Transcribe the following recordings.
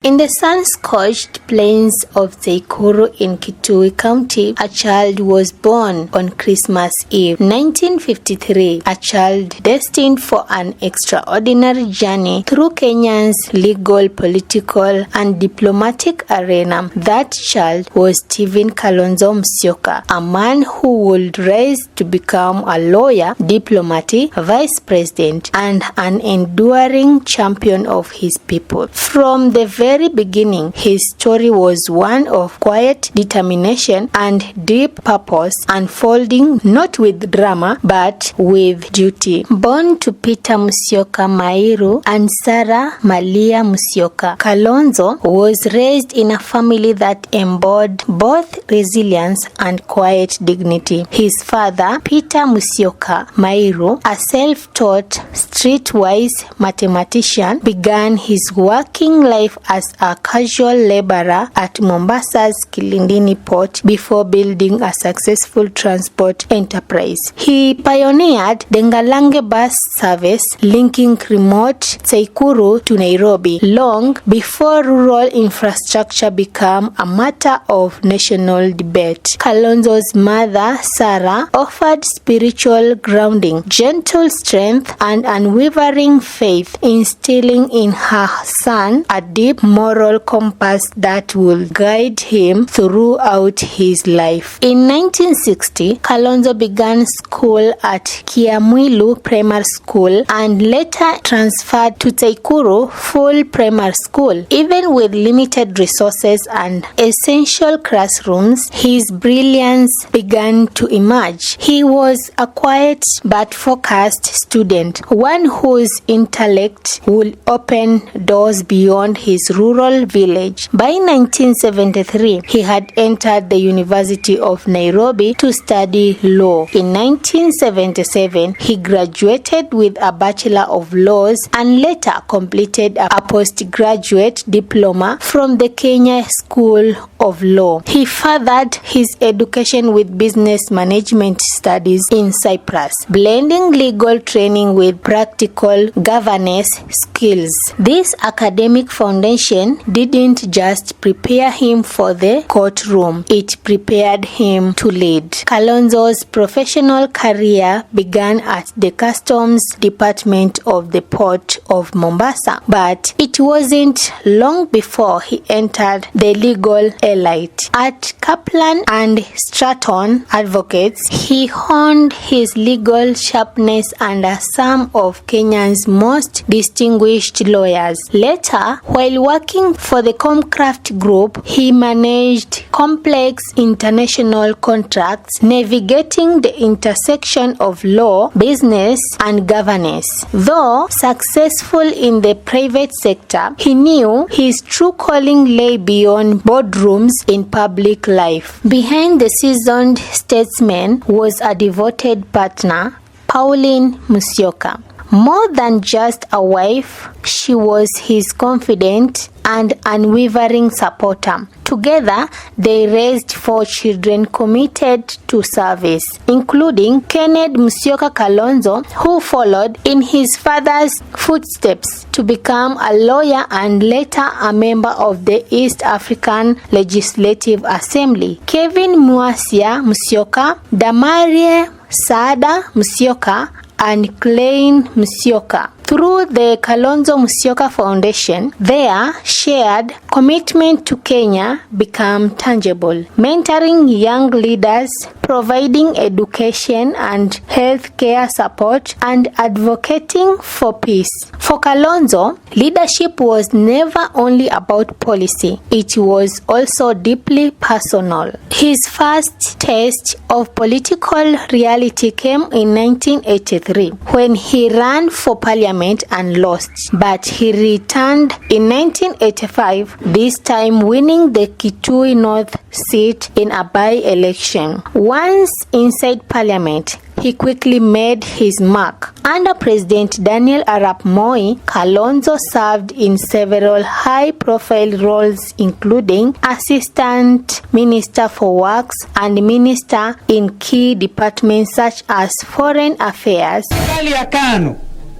In the sun-scorched plains of Tseikuru in Kitui County, a child was born on Christmas Eve, 1953, a child destined for an extraordinary journey through Kenya's legal, political, and diplomatic arena. That child was Stephen Kalonzo Musyoka, a man who would rise to become a lawyer, diplomat, vice president, and an enduring champion of his people. From the very beginning, his story was one of quiet determination and deep purpose, unfolding not with drama but with duty. Born to Peter Musyoka Mairu and Sarah Malia Musyoka, Kalonzo was raised in a family that embodied both resilience and quiet dignity. His father, Peter Musyoka Mairu, a self-taught, streetwise mathematician, began his working life as a casual laborer at Mombasa's Kilindini port before building a successful transport enterprise. He pioneered the Ngalange bus service linking remote Tseikuru to Nairobi long before rural infrastructure became a matter of national debate. Kalonzo's mother, Sarah, offered spiritual grounding, gentle strength, and unwavering faith, instilling in her son a deep moral compass that will guide him throughout his life. In 1960, Kalonzo began school at Kiamwilu Primary School and later transferred to Tseikuru Full Primary School. Even with limited resources and essential classrooms, his brilliance began to emerge. He was a quiet but focused student, one whose intellect would open doors beyond his rural village. By 1973, he had entered the University of Nairobi to study law. In 1977, he graduated with a Bachelor of Laws and later completed a postgraduate diploma from the Kenya School of Law. He furthered his education with business management studies in Cyprus, blending legal training with practical governance skills. This academic foundation didn't just prepare him for the courtroom, it prepared him to lead. Kalonzo's professional career began at the Customs Department of the Port of Mombasa, but it wasn't long before he entered the legal elite. At Kaplan and Stratton Advocates, he honed his legal sharpness under some of Kenya's most distinguished lawyers. Later, while working for the Comcraft Group, he managed complex international contracts, navigating the intersection of law, business, and governance. Though successful in the private sector, he knew his true calling lay beyond boardrooms in public life. Behind the seasoned statesman was a devoted partner, Pauline Musyoka. More than just a wife, she was his confidant and unwavering supporter. Together, they raised 4 children committed to service, including Kenneth Musyoka Kalonzo, who followed in his father's footsteps to become a lawyer and later a member of the East African Legislative Assembly, Kevin Muasia Musyoka, Damarie Saada Musyoka, and Klein Musyoka. Through the Kalonzo Musyoka Foundation, their shared commitment to Kenya became tangible, mentoring young leaders, providing education and healthcare support, and advocating for peace. For Kalonzo, leadership was never only about policy, it was also deeply personal. His first taste of political reality came in 1983 when he ran for parliament and lost, but he returned in 1985, this time winning the Kitui North seat in a by-election. Once inside parliament, he quickly made his mark. Under President Daniel Arap Moi, Kalonzo served in several high-profile roles, including Assistant Minister for Works and Minister in key departments such as Foreign Affairs,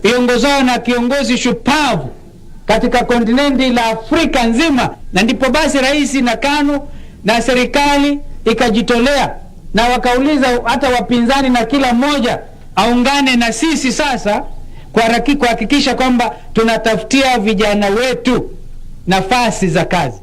iongozwa na kiongozi shupavu katika kontinenti la Afrika nzima, na ndipo basi rais na KANU na serikali ikajitolea na wakauliza hata wapinzani na kila mmoja aungane na sisi sasa kuhakikisha kwamba tunatafutia vijana wetu nafasi za kazi.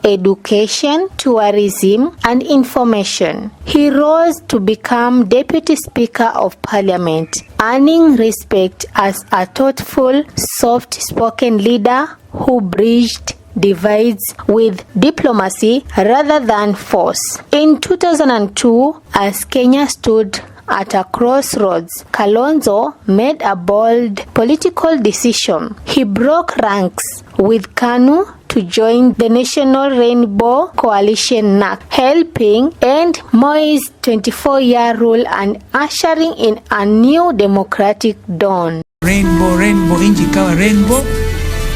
Education, tourism, and information. He rose to become Deputy Speaker of Parliament, earning respect as a thoughtful, soft-spoken leader who bridged divides with diplomacy rather than force. In 2002, as Kenya stood at a crossroads, Kalonzo made a bold political decision. He broke ranks with KANU to join the National Rainbow Coalition NAC, helping end Moi's 24-year rule and ushering in a new democratic dawn. Rainbow, inji kawa rainbow.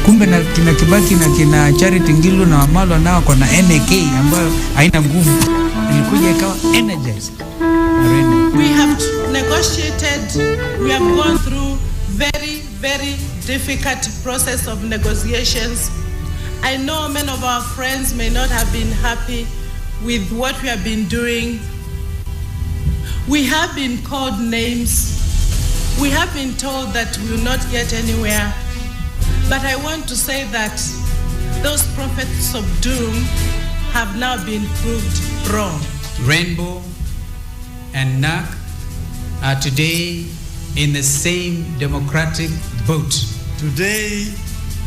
Kumbe na kina Kibaki na kina Charity Ngilu na Wamalwa nao kwa na NK ambayo haina nguvu. Ilikuja ikawa energized. We have negotiated, we have gone through very difficult process of negotiations. I know many of our friends may not have been happy with what we have been doing. We have been called names. We have been told that we will not get anywhere. But I want to say that those prophets of doom have now been proved wrong. Rainbow and NAC are today in the same democratic boat. Today,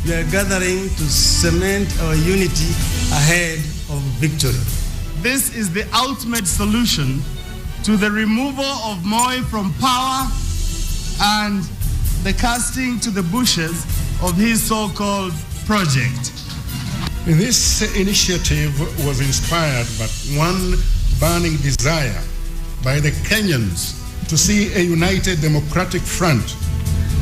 we are gathering to cement our unity ahead of victory. This is the ultimate solution to the removal of Moi from power and the casting to the bushes of his so-called project. This initiative was inspired by one burning desire by the Kenyans to see a united democratic front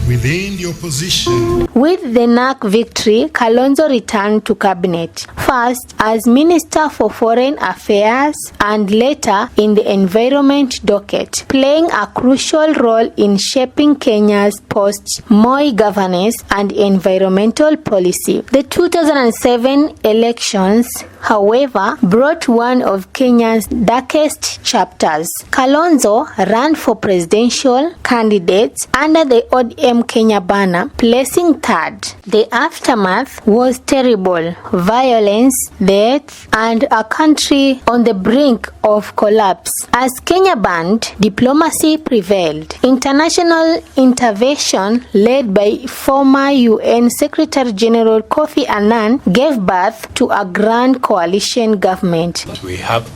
within the opposition. With the NAC victory, Kalonzo returned to cabinet, first as Minister for Foreign Affairs and later in the Environment docket, playing a crucial role in shaping Kenya's post-Moi governance and environmental policy. The 2007 elections, however, brought one of Kenya's darkest chapters. Kalonzo ran for presidential candidates under the ODM Kenya banner, placing third. The aftermath was terrible: violence, death, and a country on the brink of collapse. As Kenya banned, diplomacy prevailed. International intervention led by former UN Secretary General Kofi Annan gave birth to a grand coalition government. We have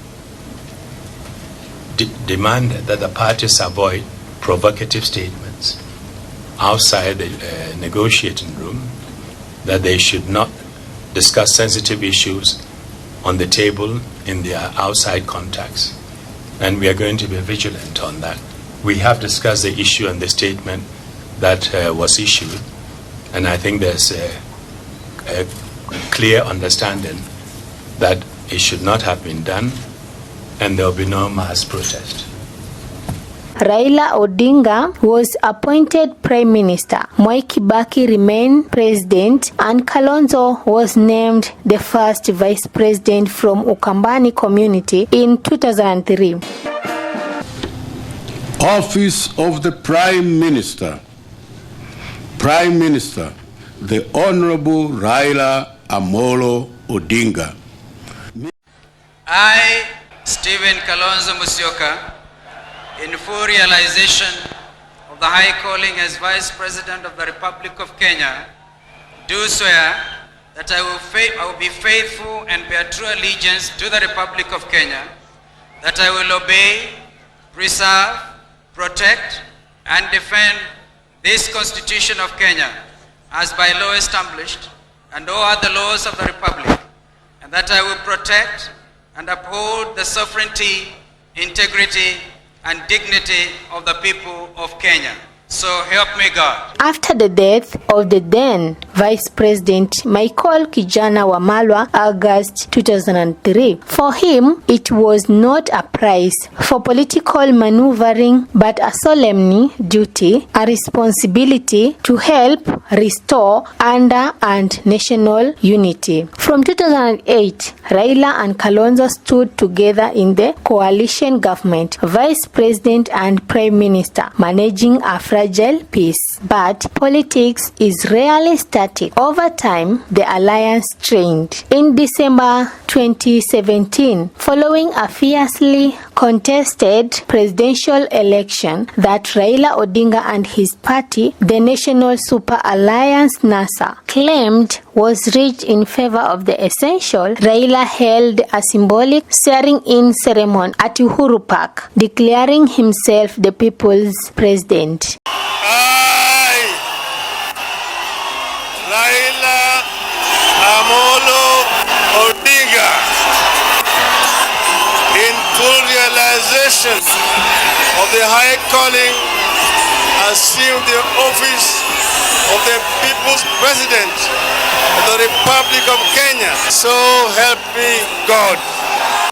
demanded that the parties avoid provocative statements outside the negotiating room, that they should not discuss sensitive issues on the table in their outside contacts. And we are going to be vigilant on that. We have discussed the issue and the statement that was issued, and I think there's a clear understanding that it should not have been done, and there will be no mass protest. Raila Odinga was appointed Prime Minister, Mwai Kibaki remained President, and Kalonzo was named the first Vice President from Ukambani community in 2003. Office of the Prime Minister. Prime Minister, the Honorable Raila Amolo Odinga. I, Stephen Kalonzo Musyoka, in full realization of the high calling as Vice President of the Republic of Kenya, do swear that I will be faithful and bear true allegiance to the Republic of Kenya, that I will obey, preserve, protect, and defend this Constitution of Kenya as by law established and all other laws of the Republic, and that I will protect and uphold the sovereignty, integrity, and dignity of the people of Kenya. So help me God. After the death of the then Vice President Michael Kijana Wamalwa August 2003. For him, it was not a prize for political maneuvering but a solemn duty, a responsibility to help restore order and national unity. From 2008, Raila and Kalonzo stood together in the coalition government, Vice President and Prime Minister, managing a fragile peace. But politics is rarely static. Over time, the alliance strained. In December 2017, following a fiercely contested presidential election that Raila Odinga and his party, the National Super Alliance NASA, claimed was reached in favor of the essential, Raila held a symbolic swearing-in ceremony at Uhuru Park, declaring himself the people's president. I, Raila Amolo Odinga, in full realization of the high calling, assume the office of the people's president of the Republic of Kenya. So help me God.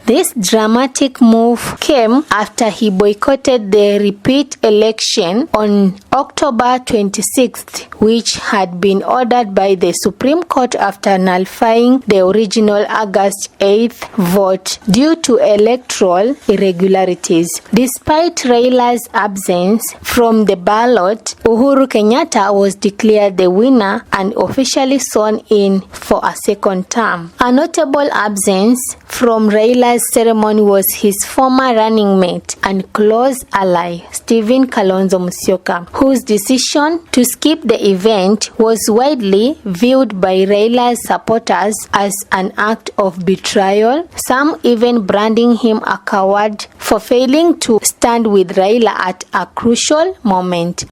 This dramatic move came after he boycotted the repeat election on October 26th, which had been ordered by the Supreme Court after nullifying the original August 8th vote due to electoral irregularities. Despite Raila's absence from the ballot, Uhuru Kenyatta was declared the winner and officially sworn in for a second term. A notable absence from Raila's ceremony was his former running mate and close ally, Stephen Kalonzo Musyoka, whose decision to skip the event was widely viewed by Raila's supporters as an act of betrayal, some even branding him a coward for failing to stand with Raila at a crucial moment.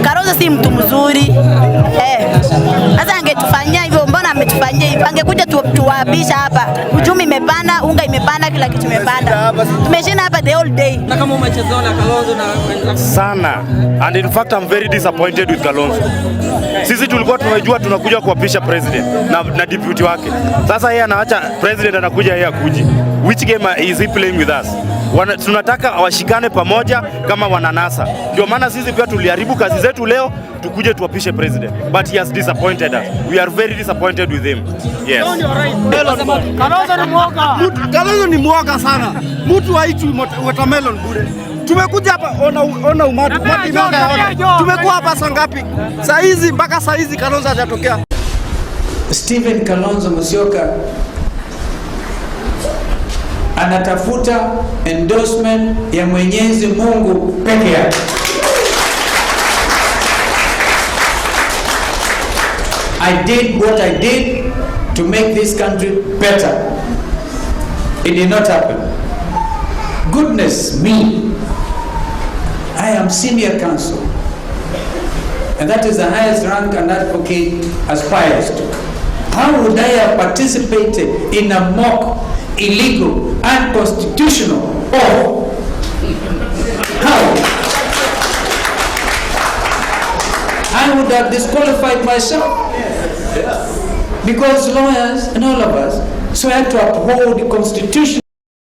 Kalonzo si mtu mzuri. Sasa angetufanyia hivyo, mbona ametufanyia hivyo? Angekuja tuwapisha hapa. Uchumi imepanda, unga imepanda, kila kitu imepanda. Tumeshinda hapa the whole day. Na kama umechezea na Kalonzo na sana. And in fact I'm very disappointed with Kalonzo. Sisi tulikuwa tunajua tunakuja kuapisha president na deputy wake. Sasa yeye anaacha president anakuja yeye akuji. Which game is he playing with us? Tunataka washikane pamoja kama wananasa. Ndio maana sisi pia tuliharibu kazi zetu leo tukuje tuapishe president. But he has disappointed us. We are very disappointed with him. Yes. Kalonzo ni mwoga. Kalonzo ni mwoga sana. Mtu haitwi watermelon bure. Tumekuja hapa ona umati imeona. Tumekuwa hapa saa ngapi? Saa hizi mpaka saa hizi Kalonzo hajatokea. Stephen Kalonzo Musyoka anatafuta endorsement ya Mwenyezi Mungu peke yake. I did what I did to make this country better. It did not happen. Goodness me, I am senior counsel, and that is the highest rank an advocate aspires to. How would I have participated in a mock, illegal, unconstitutional oath? How? I would have disqualified myself. Because lawyers and all of us swear to uphold the Constitution.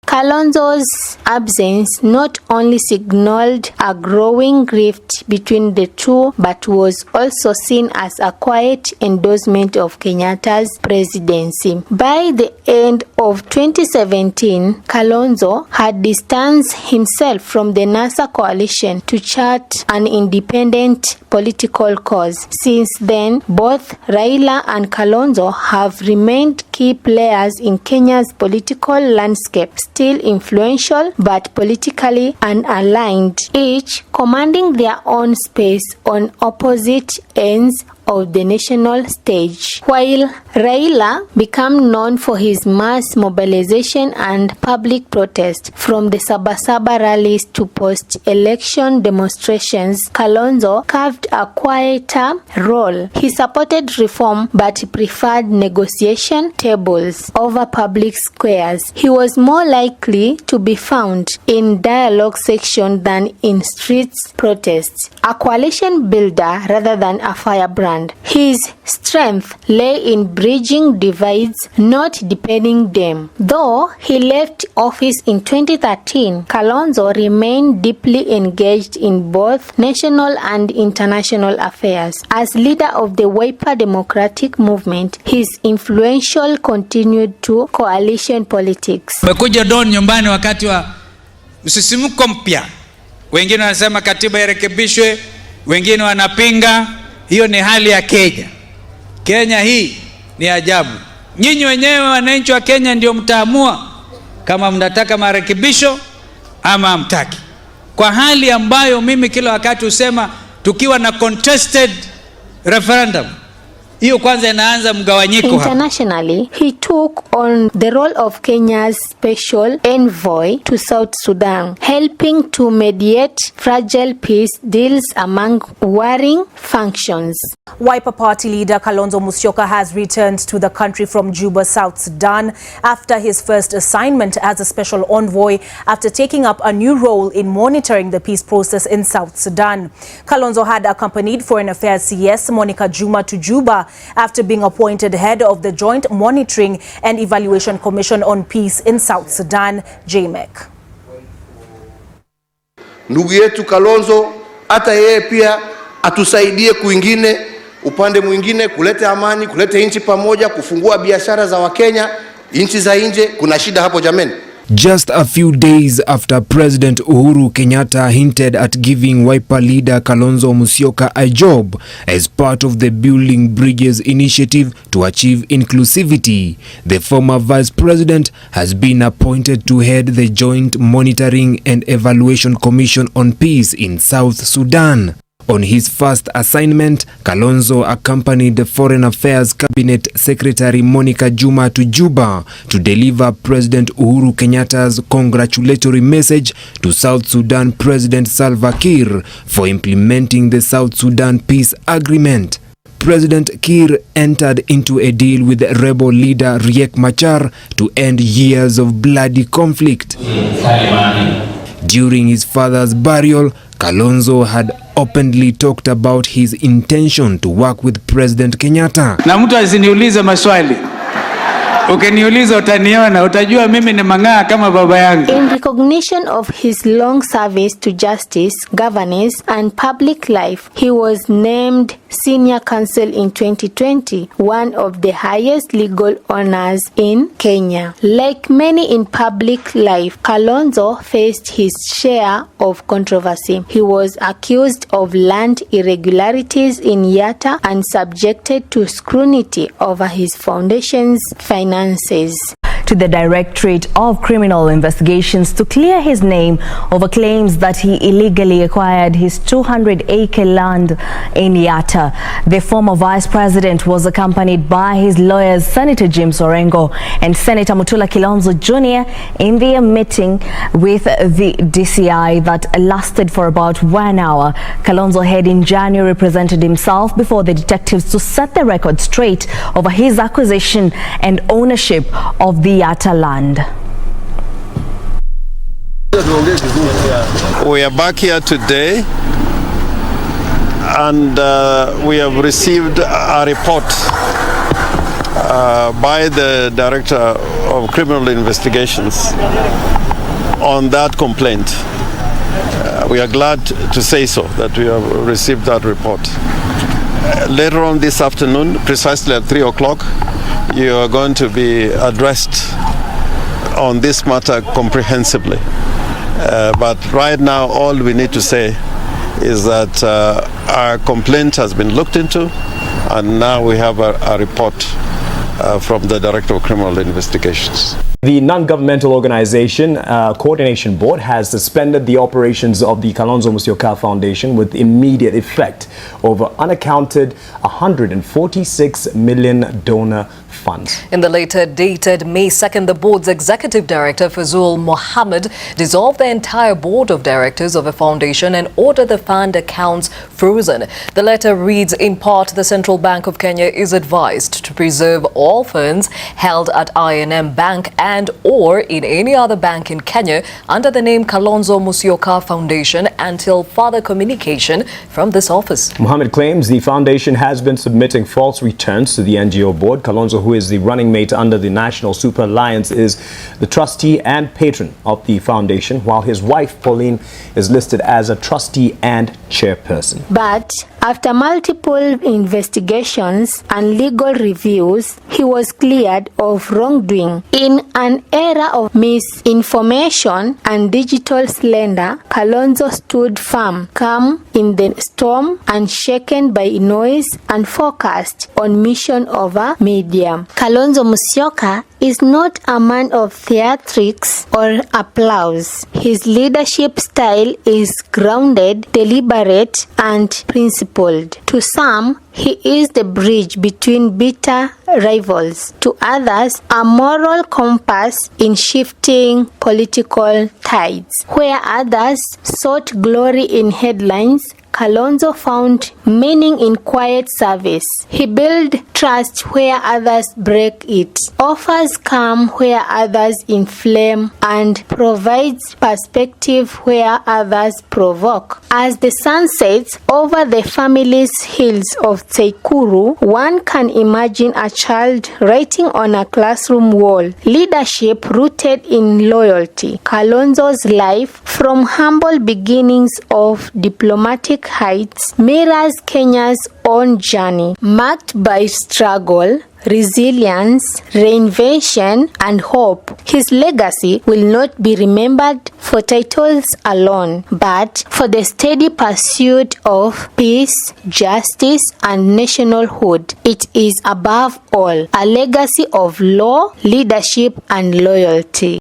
Kalonzo's absence not only signaled a growing rift between the two, but was also seen as a quiet endorsement of Kenyatta's presidency. By the end of 2017, Kalonzo had distanced himself from the NASA coalition to chart an independent political cause. Since then, both Raila and Kalonzo have remained key players in Kenya's political landscape, still influential but politically unaligned, each commanding their own space on opposite ends of the national stage. While Raila became known for his mass mobilization and public protest, from the Sabasaba rallies to post-election demonstrations, Kalonzo carved a quieter role. He supported reform but preferred negotiation tables over public squares. He was more likely to be found in dialogue section than in streets protests, a coalition builder rather than a firebrand. land. His strength lay in bridging divides, not deepening them. Though he left office in 2013, Kalonzo remained deeply engaged in both national and international affairs. As leader of the Wiper Democratic Movement, his influential continued to coalition politics. Umekuja Don nyumbani wakati wa msisimuko mpya. Wengine wanasema katiba irekebishwe, wengine wanapinga. Hiyo ni hali ya Kenya. Kenya hii ni ajabu. Nyinyi wenyewe wananchi wa Kenya ndio mtaamua kama mnataka marekebisho ama hamtaki. Kwa hali ambayo mimi kila wakati usema tukiwa na contested referendum, hiyo kwanza inaanza mgawanyiko hapa. Internationally, he took on the role of Kenya's special envoy to South Sudan, helping to mediate fragile peace deals among warring factions. Wiper Party leader Kalonzo Musyoka has returned to the country from Juba, South Sudan after his first assignment as a special envoy after taking up a new role in monitoring the peace process in South Sudan. Kalonzo had accompanied Foreign Affairs CS Monica Juma to Juba after being appointed head of the Joint Monitoring and Evaluation Commission on Peace in South Sudan, JMEC. Ndugu yetu Kalonzo hata yeye pia atusaidie kuingine upande mwingine kuleta amani, kuleta nchi pamoja, kufungua biashara za Wakenya, nchi za nje. Kuna shida hapo jameni. Just a few days after President Uhuru Kenyatta hinted at giving Wiper leader Kalonzo Musyoka a job as part of the Building Bridges initiative to achieve inclusivity, the former vice president has been appointed to head the Joint Monitoring and Evaluation Commission on Peace in South Sudan. On his first assignment, Kalonzo accompanied the Foreign Affairs Cabinet Secretary Monica Juma to Juba to deliver President Uhuru Kenyatta's congratulatory message to South Sudan President Salva Kiir for implementing the South Sudan Peace Agreement. President Kiir entered into a deal with rebel leader Riek Machar to end years of bloody conflict. During his father's burial, Kalonzo had openly talked about his intention to work with President Kenyatta. Na mtu asiniulize maswali. Ukiniuliza utaniona, utajua mimi ni mang'aa kama baba yangu. In recognition of his long service to justice, governance and public life, he was named Senior Counsel in 2020, one of the highest legal honors in Kenya. Like many in public life, Kalonzo faced his share of controversy. He was accused of land irregularities in Yatta and subjected to scrutiny over his foundation's finances. To the Directorate of Criminal Investigations to clear his name over claims that he illegally acquired his 200-acre land in Yatta. The former vice president was accompanied by his lawyers Senator James Orengo and Senator Mutula Kilonzo Jr. in their meeting with the DCI that lasted for about 1 hour. Kalonzo had in January presented himself before the detectives to set the record straight over his acquisition and ownership of the Yatta land. We are back here today and we have received a report by the Director of Criminal Investigations on that complaint. We are glad to say so, that we have received that report. Later on this afternoon, precisely at 3 o'clock, you are going to be addressed on this matter comprehensively. But right now, all we need to say is that our complaint has been looked into, and now we have a report from the Director of Criminal Investigations. The non-governmental organization Coordination Board has suspended the operations of the Kalonzo Musyoka Foundation with immediate effect over unaccounted 146 million donor funds. In the later dated May 2nd, the board's executive director Fazul Mohammed dissolved the entire board of directors of a foundation and ordered the fund accounts frozen. The letter reads, in part, the Central Bank of Kenya is advised to preserve all all funds held at I&M Bank and or in any other bank in Kenya under the name Kalonzo Musyoka Foundation until further communication from this office. Mohammed claims the foundation has been submitting false returns to the NGO board. Kalonzo, who is the running mate under the National Super Alliance, is the trustee and patron of the foundation, while his wife, Pauline, is listed as a trustee and chairperson. But after multiple investigations and legal reviews, he was cleared of wrongdoing. In an era of misinformation and digital slander, Kalonzo stood firm, calm in the storm, unshaken by noise, and focused on mission over media. Kalonzo Musyoka is not a man of theatrics or applause. His leadership style is grounded, deliberate, and principled. To some, he is the bridge between bitter rivals. To others, a moral compass in shifting political tides. Where others sought glory in headlines, Kalonzo found meaning in quiet service. He built trust where others break it, offers calm where others inflame, and provides perspective where others provoke. As the sun sets over the family's hills of Tseikuru, one can imagine a child writing on a classroom wall, leadership rooted in loyalty. Kalonzo's life, from humble beginnings of diplomatic heights, mirrors Kenya's own journey, marked by struggle, resilience, reinvention, and hope. His legacy will not be remembered for titles alone, but for the steady pursuit of peace, justice, and nationalhood. It is above all a legacy of law, leadership, and loyalty.